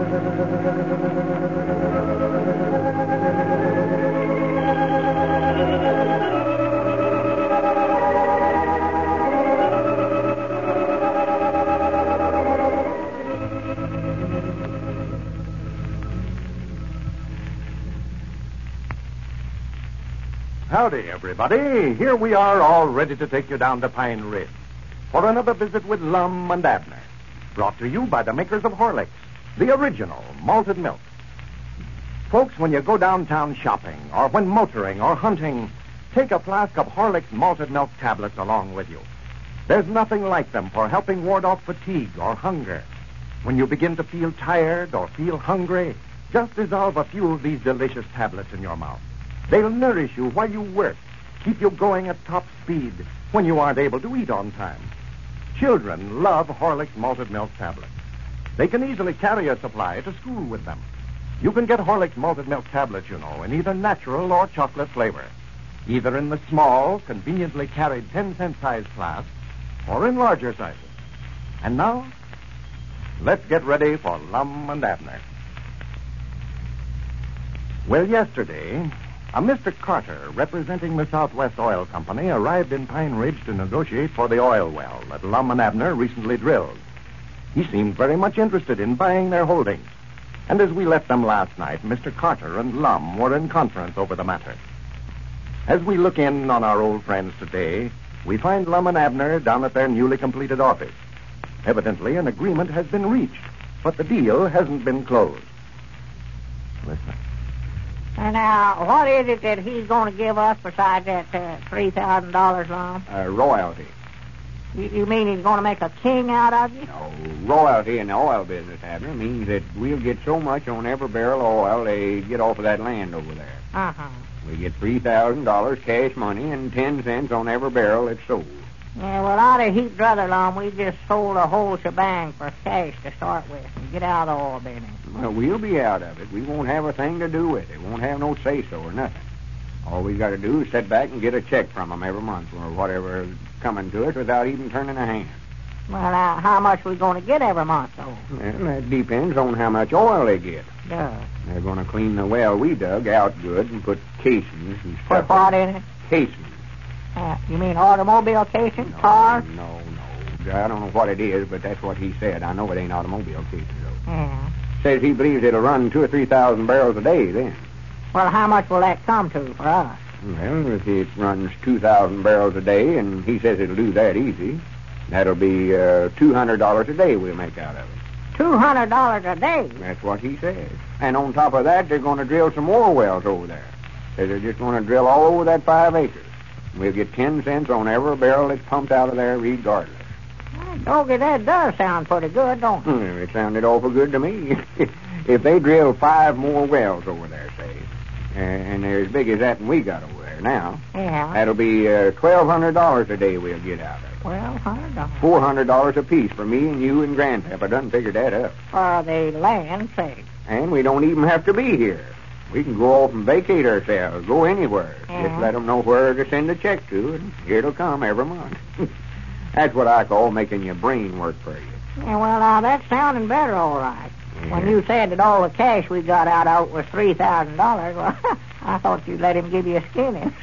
Howdy, everybody. Here we are, all ready to take you down to Pine Ridge for another visit with Lum and Abner, brought to you by the makers of Horlicks, the original malted milk. Folks, when you go downtown shopping or when motoring or hunting, take a flask of Horlicks malted milk tablets along with you. There's nothing like them for helping ward off fatigue or hunger. When you begin to feel tired or feel hungry, just dissolve a few of these delicious tablets in your mouth. They'll nourish you while you work, keep you going at top speed when you aren't able to eat on time. Children love Horlicks malted milk tablets. They can easily carry a supply to school with them. You can get Horlicks malted milk tablets, in either natural or chocolate flavor, either in the small, conveniently carried 10-cent size flask or in larger sizes. And now, let's get ready for Lum and Abner. Well, yesterday, a Mr. Carter, representing the Southwest Oil Company, arrived in Pine Ridge to negotiate for the oil well that Lum and Abner recently drilled. He seemed very much interested in buying their holdings. And as we left them last night, Mr. Carter and Lum were in conference over the matter. As we look in on our old friends today, we find Lum and Abner down at their newly completed office. Evidently, an agreement has been reached, but the deal hasn't been closed. Listen. And now, what is it that he's going to give us besides that $3,000, Lum? Royalty. You mean he's going to make a king out of you? No, royalty in the oil business, Abner, means that we'll get so much on every barrel of oil they get off of that land over there. Uh-huh. We get $3,000 cash money and 10 cents on every barrel that's sold. Yeah, well, I'd have heaped rather, Lum. We just sold a whole shebang for cash to start with and get out of the oil business. Well, we'll be out of it. We won't have a thing to do with it. Won't have no say-so or nothing. All we got to do is sit back and get a check from them every month or whatever is coming to us without even turning a hand. Well, now, how much we going to get every month, though? Well, that depends on how much oil they get. Yeah. They're going to clean the well we dug out good and put casings and stuff. Put what in it? Casings. You mean automobile casing? No, Cars? No. I don't know what it is, but that's what he said. I know it ain't automobile casing, though. Yeah. Says he believes it'll run 2,000 or 3,000 barrels a day then. Well, how much will that come to for us? Well, if it runs 2,000 barrels a day, and he says it'll do that easy, that'll be $200 a day we'll make out of it. $200 a day? That's what he says. And on top of that, they're going to drill some more wells over there. They're just going to drill all over that 5 acres. We'll get 10 cents on every barrel that's pumped out of there regardless. Doggy, that does sound pretty good, don't it? It sounded awful good to me. If they drill 5 more wells over there, say, and they're as big as that one we got over there now, yeah, that'll be $1,200 a day we'll get out of it. $1,200. $400 apiece for me and you and Grandpapa. Doesn't figure that up. For the land's sake. And we don't even have to be here. We can go off and vacate ourselves, go anywhere. Yeah. Just let them know where to send a check to, and it'll come every month. That's what I call making your brain work for you. Yeah, well, now, that's sounding better, all right. Yeah. When you said that all the cash we got out of it was $3,000, well, I thought you'd let him give you a skinning.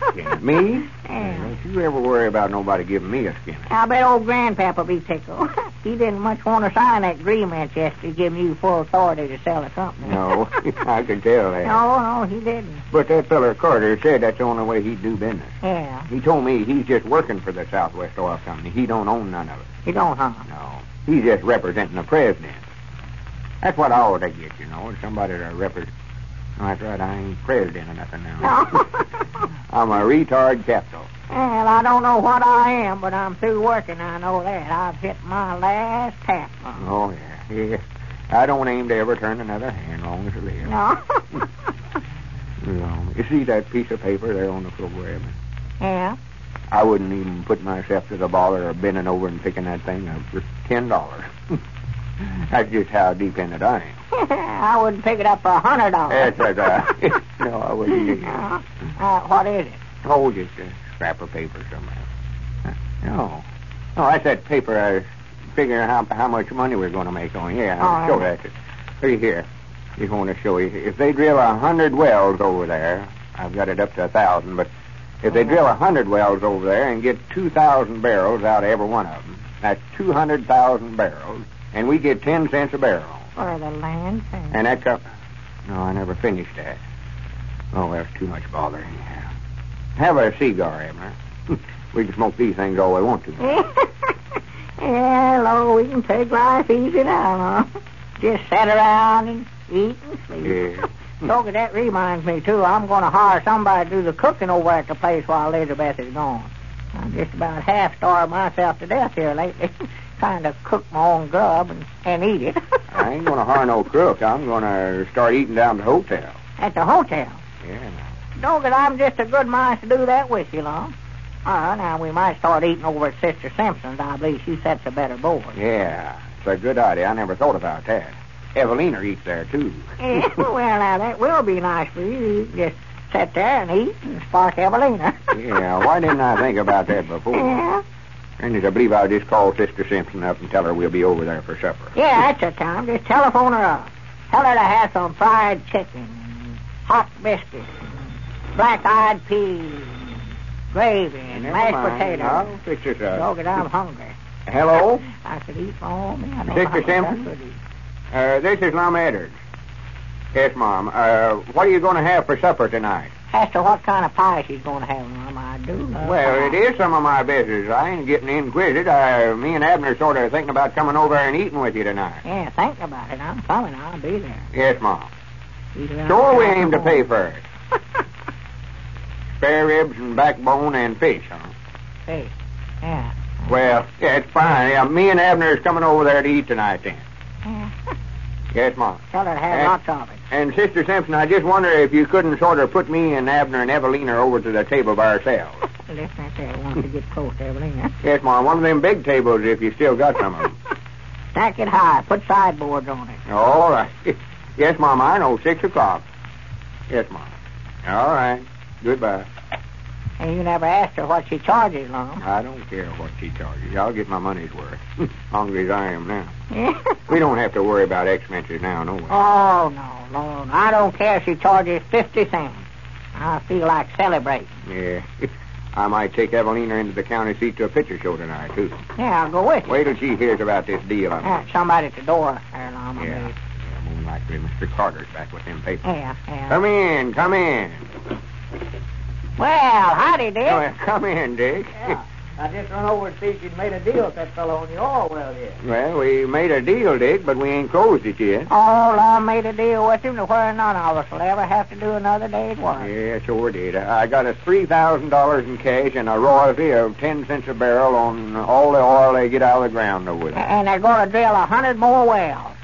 Me? Yeah. Don't you ever worry about nobody giving me a skinning. I bet old Grandpapa be tickled. He didn't much want to sign that agreement yesterday giving you full authority to sell the company. No, I could tell that. No, he didn't. But that feller Carter said that's the only way he'd do business. Yeah. He told me he's just working for the Southwest Oil Company. He don't own none of it. You don't, huh? No. He's just representing the president. That's what I ought to get, somebody to represent. Oh, that's right, I ain't president or nothing now. No. I'm a retard capital. Well, I don't know what I am, but I'm through working, I know that. I've hit my last tap. Oh, yeah. I don't aim to ever turn another hand long as I live. No. No. You see that piece of paper there on the floor, Abner? Yeah? I wouldn't even put myself to the bother of bending over and picking that thing up for $10. That's just how dependent I am. I wouldn't pick it up for $100. That's right. No, I wouldn't. What is it? Oh, just a scrap of paper somewhere. No, that's that paper I was figuring how much money we're going to make on. Yeah, I'll show that to you. Here. Just want to show you. If they drill 100 wells over there, I've got it up to 1,000, but if they drill 100 wells over there and get 2,000 barrels out of every one of them, that's 200,000 barrels, and we get 10 cents a barrel. For the land. And that cup... No, I never finished that. Oh, that's too much bother anyhow. Have a cigar, Abner. We can smoke these things all we want to. Yeah, Lord, we can take life easy now, huh? Just sit around and eat and sleep. Yeah. So that reminds me, too, I'm going to hire somebody to do the cooking over at the place while Elizabeth is gone. I'm just about half-starved myself to death here lately. Trying to cook my own grub and eat it. I ain't going to hire no cook. I'm going to start eating down at the hotel. At the hotel? Yeah. Doggone, I'm just a good mind to do that with you, Lum. Now we might start eating over at Sister Simpson's. I believe she sets a better board. Yeah, it's a good idea. I never thought about that. Evelina eats there, too. Yeah, well, now, that will be nice for you. You just sit there and eat and spark Evelina. Yeah, why didn't I think about that before? Yeah. And I believe I'll just call Sister Simpson up and tell her we'll be over there for supper. Yeah, that's the time. Just telephone her up. Tell her to have some fried chicken, and hot biscuits, and black-eyed peas, gravy, and mashed potatoes. I'll fix this up. Doggone, I'm hungry. Hello? I could eat my own meal. I know Sister how much I Simpson? could eat. This is Lum Abner. Yes, Mom. What are you going to have for supper tonight? As to what kind of pie she's going to have, Mom, I do love Well, pie. it is some of my business. I ain't getting inquisitive. Me and Abner sort of thinking about coming over and eating with you tonight. Yeah, think about it. I'm coming. I'll be there. Yes, Mom. Either Sure, I'll we come aim to home. pay for it. Spare ribs and backbone and fish, huh? Hey, yeah. Well, yeah, it's fine. Yeah, me and Abner is coming over there to eat tonight, then. Yeah. Yes, Mom. Tell her to have lots of it. And Sister Simpson, I just wonder if you couldn't sort of put me and Abner and Evelina over to the table by ourselves. Listen, I say I want to get close to Evelina. Yes, Mom. One of them big tables if you still got some of them. Stack it high. Put sideboards on it. All right. Yes, Mom, I know. 6 o'clock. Yes, Mom. All right. Goodbye. And you never asked her what she charges, Lum. I don't care what she charges. I'll get my money's worth. Hungry as I am now. Yeah. We don't have to worry about expenses now, no way. Oh, no, Lord. I don't care if she charges 50 cents. I feel like celebrating. Yeah. I might take Evelina into the county seat to a picture show tonight, too. Yeah, I'll go with you. Wait till she hears about this deal. Somebody at the door there, Lum. Yeah, more likely Mr. Carter's back with them papers. Yeah. Come in, come in. Well, howdy, Dick. Well, come in, Dick. Yeah. I just run over to see if you'd made a deal with that fellow on the oil well here. Well, we made a deal, Dick, but we ain't closed it yet. Oh, Lum made a deal with him to where none of us will ever have to do another day's work. Yeah, sure did. I got us $3,000 in cash and a royalty of 10 cents a barrel on all the oil they get out of the ground over there. And they're going to drill 100 more wells.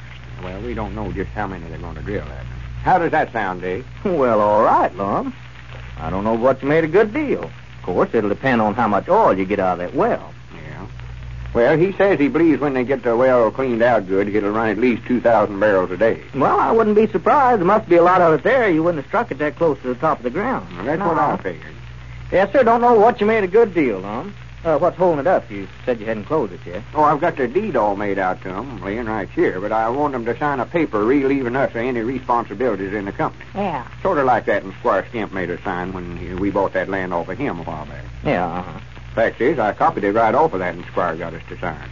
Well, we don't know just how many they're going to drill at. How does that sound, Dick? Well, all right, Lum. I don't know but you made a good deal. Of course, it'll depend on how much oil you get out of that well. Yeah. Well, he says he believes when they get the well cleaned out good, it'll run at least 2,000 barrels a day. Well, I wouldn't be surprised. There must be a lot of it there. You wouldn't have struck it that close to the top of the ground. Well, that's what I figured. Yes, sir. Don't know what you made a good deal, Lum. What's holding it up? You said you hadn't closed it yet. Oh, I've got the deed all made out to them, laying right here, but I want them to sign a paper relieving us of any responsibilities in the company. Yeah. Sort of like that when Squire Skimp made us sign when we bought that land off of him a while back. Yeah, uh-huh. Fact is, I copied it right off of that and Squire got us to sign.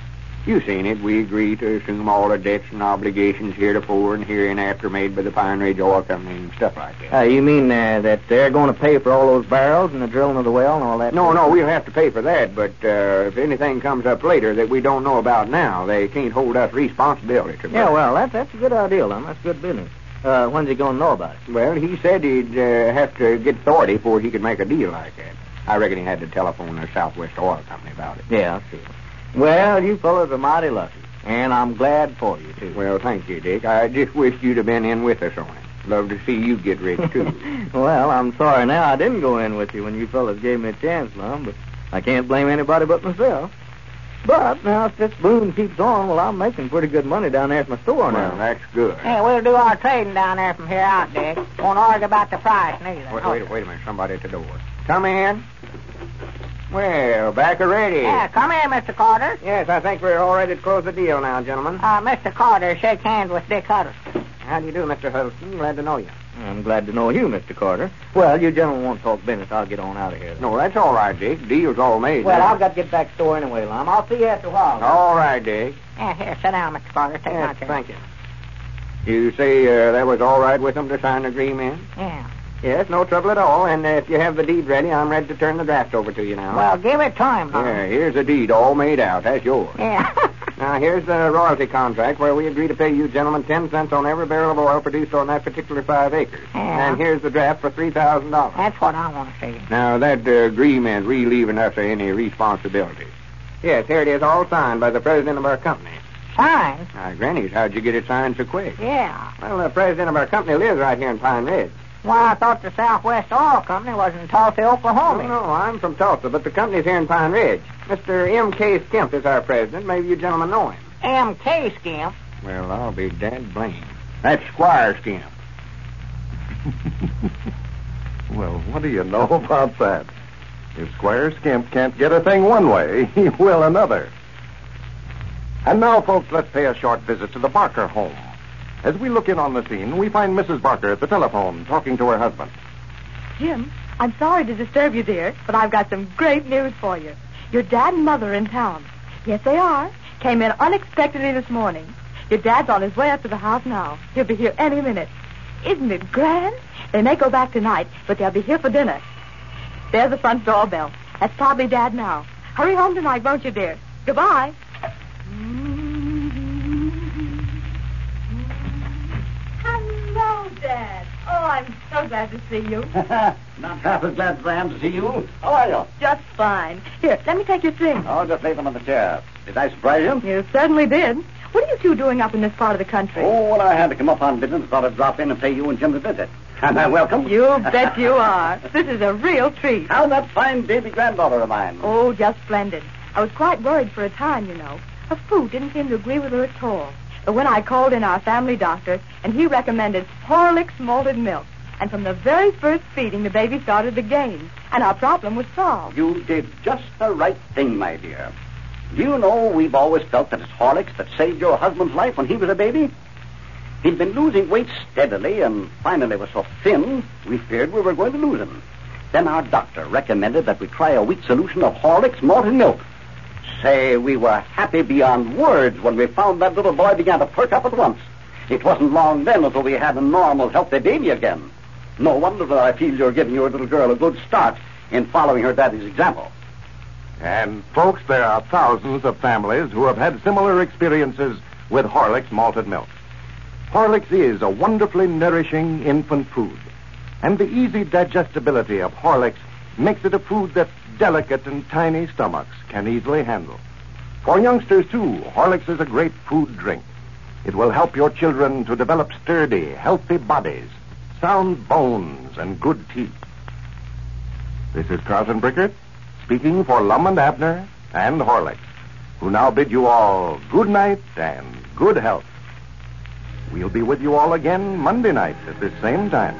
You seen it. We agreed to assume all the debts and obligations heretofore and hereinafter made by the Pine Ridge Oil Company and stuff like that. You mean that they're going to pay for all those barrels and the drilling of the well and all that? No, we'll have to pay for that, but if anything comes up later that we don't know about now, they can't hold us responsibility to it. Yeah, well, that's a good idea, Lum. That's good business. When's he going to know about it? Well, he said he'd have to get authority before he could make a deal like that. I reckon he had to telephone the Southwest Oil Company about it. Yeah, I see. Well, you fellas are mighty lucky, and I'm glad for you, too. Well, thank you, Dick. I just wish you'd have been in with us on it. Love to see you get rich, too. Well, I'm sorry now I didn't go in with you when you fellas gave me a chance, Lum, but I can't blame anybody but myself. But now, if this boom keeps on, well, I'm making pretty good money down there at my store now. Well, that's good. Yeah, we'll do our trading down there from here out, Dick. Won't argue about the price, neither. Wait a minute. Somebody at the door. Come in. Well, back already. Yeah, come in, Mr. Carter. Yes, I think we're all ready to close the deal now, gentlemen. Mr. Carter, shake hands with Dick Huddleston. How do you do, Mr. Huddleston? Glad to know you. I'm glad to know you, Mr. Carter. Well, you gentlemen won't talk business. I'll get on out of here. No, that's all right, Dick. Deal's all made. Well, now. I've got to get back to the store anyway, Lum. I'll see you after a while. All right, Dick. Yeah, here, sit down, Mr. Carter. Take my Yes, chair. thank you. You say that was all right with them to sign the agreement? Yeah. Yes, no trouble at all. And if you have the deed ready, I'm ready to turn the draft over to you now. Well, give it time, huh? Yeah, here's the deed all made out. That's yours. Yeah. Now, here's the royalty contract where we agree to pay you gentlemen 10 cents on every barrel of oil produced on that particular 5 acres. Yeah. And here's the draft for $3,000. That's what I want to see. Now, that agreement relieving us of any responsibility. Yes, here it is, all signed by the president of our company. Signed? Now, Granny's, how'd you get it signed so quick? Yeah. Well, the president of our company lives right here in Pine Ridge. Well, I thought the Southwest Oil Company was in Tulsa, Oklahoma. No, I'm from Tulsa, but the company's here in Pine Ridge. Mr. M.K. Skimp is our president. Maybe you gentlemen know him. M.K. Skimp. Well, I'll be dead blamed. That's Squire Skimp. Well, what do you know about that? If Squire Skimp can't get a thing one way, he will another. And now, folks, let's pay a short visit to the Barker home. As we look in on the scene, we find Mrs. Barker at the telephone talking to her husband. Jim, I'm sorry to disturb you, dear, but I've got some great news for you. Your dad and mother are in town. Yes, they are. Came in unexpectedly this morning. Your dad's on his way up to the house now. He'll be here any minute. Isn't it grand? They may go back tonight, but they'll be here for dinner. There's the front doorbell. That's probably Dad now. Hurry home tonight, won't you, dear? Goodbye. Hello, Dad. Oh, I'm so glad to see you. Not half as glad as I am to see you. How are you? Just fine. Here, let me take your things. Oh, just lay them on the chair. Did I surprise you? You certainly did. What are you two doing up in this part of the country? Oh, well, I had to come up on business. Thought I'd drop in and pay you and Jim a visit. Am I welcome? You bet you are. This is a real treat. How's that fine baby granddaughter of mine? Oh, just splendid. I was quite worried for a time, you know. Her food didn't seem to agree with her at all. But when I called in our family doctor, and he recommended Horlicks malted milk, and from the very first feeding, the baby started to gain, and our problem was solved. You did just the right thing, my dear. Do you know we've always felt that it's Horlicks that saved your husband's life when he was a baby? He'd been losing weight steadily, and finally was so thin, we feared we were going to lose him. Then our doctor recommended that we try a weak solution of Horlicks malted milk. Say, we were happy beyond words when we found that little boy began to perk up at once. It wasn't long then until we had a normal, healthy baby again. No wonder that I feel you're giving your little girl a good start in following her daddy's example. And, folks, there are thousands of families who have had similar experiences with Horlicks malted milk. Horlicks is a wonderfully nourishing infant food, and the easy digestibility of Horlicks makes it a food that delicate and tiny stomachs can easily handle. For youngsters, too, Horlicks is a great food drink. It will help your children to develop sturdy, healthy bodies, sound bones, and good teeth. This is Carlton Brickert, speaking for Lum and Abner and Horlicks, who now bid you all good night and good health. We'll be with you all again Monday night at this same time.